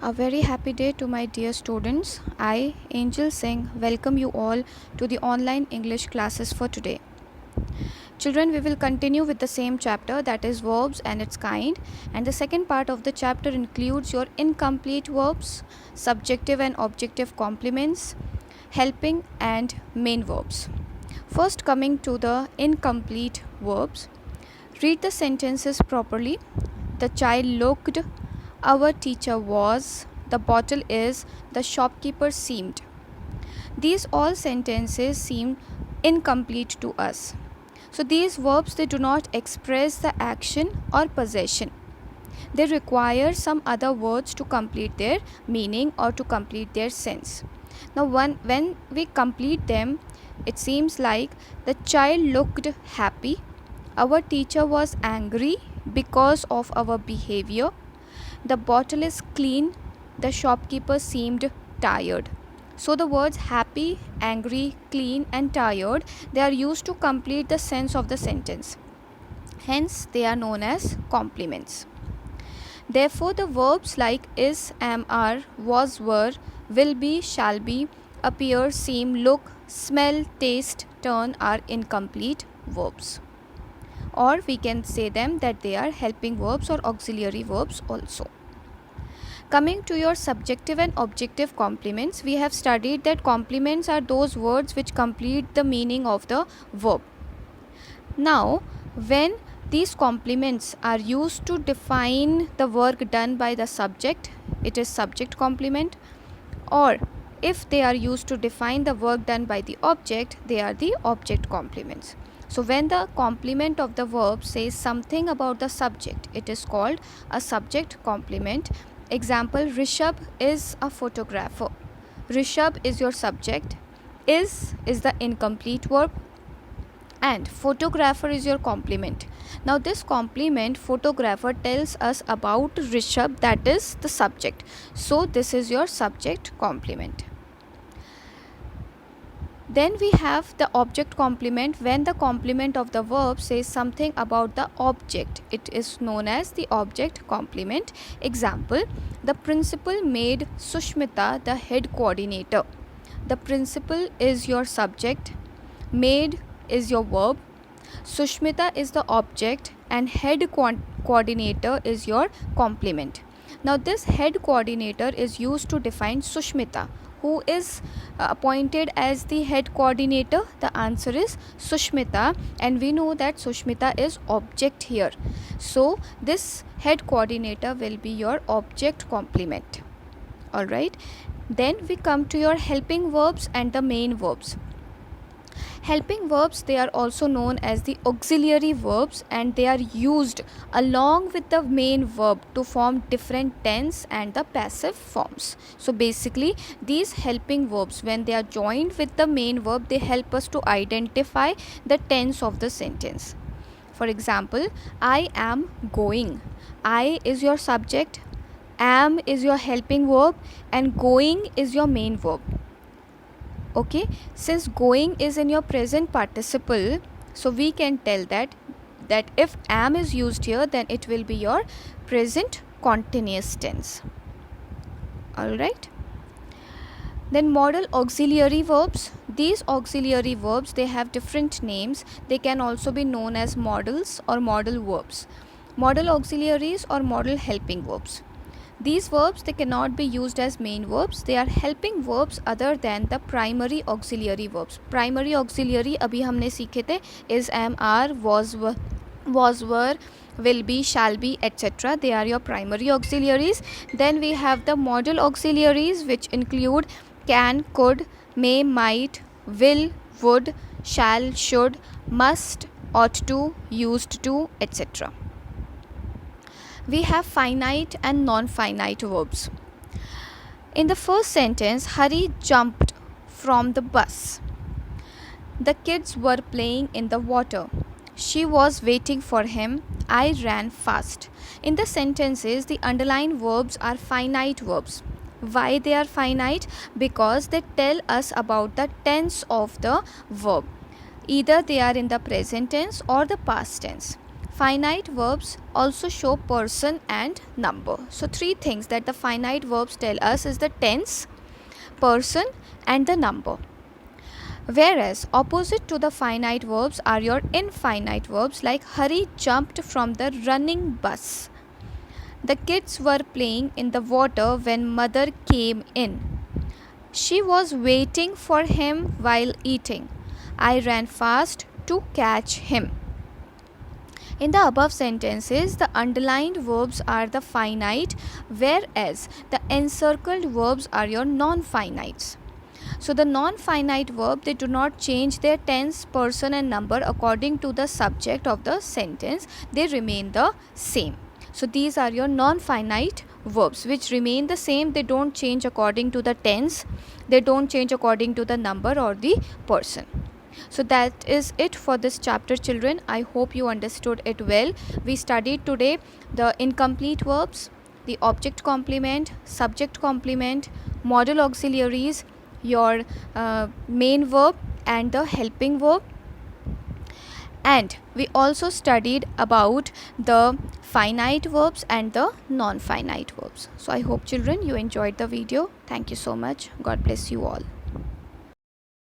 A very happy day to my dear students. I, Angel Singh, welcome you all to the online English classes for today. Children, we will continue with the same chapter, that is verbs and its kind, and the second part of the chapter includes your incomplete verbs, subjective and objective complements, helping and main verbs. First, coming to the incomplete verbs, read the sentences properly. The child looked, our teacher was, the bottle is, the shopkeeper seemed. These all sentences seem incomplete to us. So these verbs, they do not express the action or possession. They require some other words to complete their meaning or to complete their sense. Now when we complete them, it seems like the child looked happy, our teacher was angry because of our behavior, the bottle is clean, the shopkeeper seemed tired. So the words happy, angry, clean and tired, they are used to complete the sense of the sentence. Hence they are known as complements. Therefore the verbs like is, am, are, was, were, will be, shall be, appear, seem, look, smell, taste, turn are incomplete verbs. Or we can say them that they are helping verbs or auxiliary verbs also. Coming to your subjective and objective complements, we have studied that complements are those words which complete the meaning of the verb. Now, when these complements are used to define the work done by the subject, it is subject complement, or if they are used to define the work done by the object, they are the object complements. So when the complement of the verb says something about the subject, it is called a subject complement. Example, Rishabh is a photographer. Rishabh is your subject, is the incomplete verb, and photographer is your complement. Now this complement photographer tells us about Rishabh, that is the subject. So this is your subject complement. Then we have the object complement. When the complement of the verb says something about the object, it is known as the object complement. Example, the principal made Sushmita the head coordinator. The principal is your subject, made is your verb, Sushmita is the object, and head coordinator is your complement. Now this head coordinator is used to define Sushmita. Who is appointed as the head coordinator? The answer is Sushmita, and we know that Sushmita is object here. So this head coordinator will be your object complement. Alright. Then we come to your helping verbs and the main verbs. Helping verbs, they are also known as the auxiliary verbs, and they are used along with the main verb to form different tense and the passive forms. So basically these helping verbs, when they are joined with the main verb, they help us to identify the tense of the sentence. For example, I am going. I is your subject, am is your helping verb, and going is your main verb. Okay, since going is in your present participle, so we can tell that if am is used here, then it will be your present continuous tense. Alright. Then modal auxiliary verbs. These auxiliary verbs, they have different names. They can also be known as modals or modal verbs. Modal auxiliaries or modal helping verbs. These verbs, they cannot be used as main verbs. They are helping verbs other than the primary auxiliary verbs. Primary auxiliary abhi humne सीखे थे, is, am, are, was, were, will be, shall be, etc. They are your primary auxiliaries. Then we have the modal auxiliaries, which include can, could, may, might, will, would, shall, should, must, ought to, used to, etc. We have finite and non-finite verbs. In the first sentence, Hari jumped from the bus. The kids were playing in the water. She was waiting for him. I ran fast. In the sentences, the underlined verbs are finite verbs. Why they are finite? Because they tell us about the tense of the verb. Either they are in the present tense or the past tense. Finite verbs also show person and number. So 3 things that the finite verbs tell us is the tense, person and the number. Whereas opposite to the finite verbs are your infinite verbs like Hari jumped from the running bus. The kids were playing in the water when mother came in. She was waiting for him while eating. I ran fast to catch him. In the above sentences, the underlined verbs are the finite, whereas the encircled verbs are your non-finites. So the non-finite verb, they do not change their tense, person and number according to the subject of the sentence. They remain the same. So these are your non-finite verbs which remain the same. They don't change according to the tense. They don't change according to the number or the person. So that is it for this chapter, children. I hope you understood it well. We studied today the incomplete verbs, the object complement, subject complement, modal auxiliaries, your main verb and the helping verb. And we also studied about the finite verbs and the non-finite verbs. So I hope, children, you enjoyed the video. Thank you so much. God bless you all.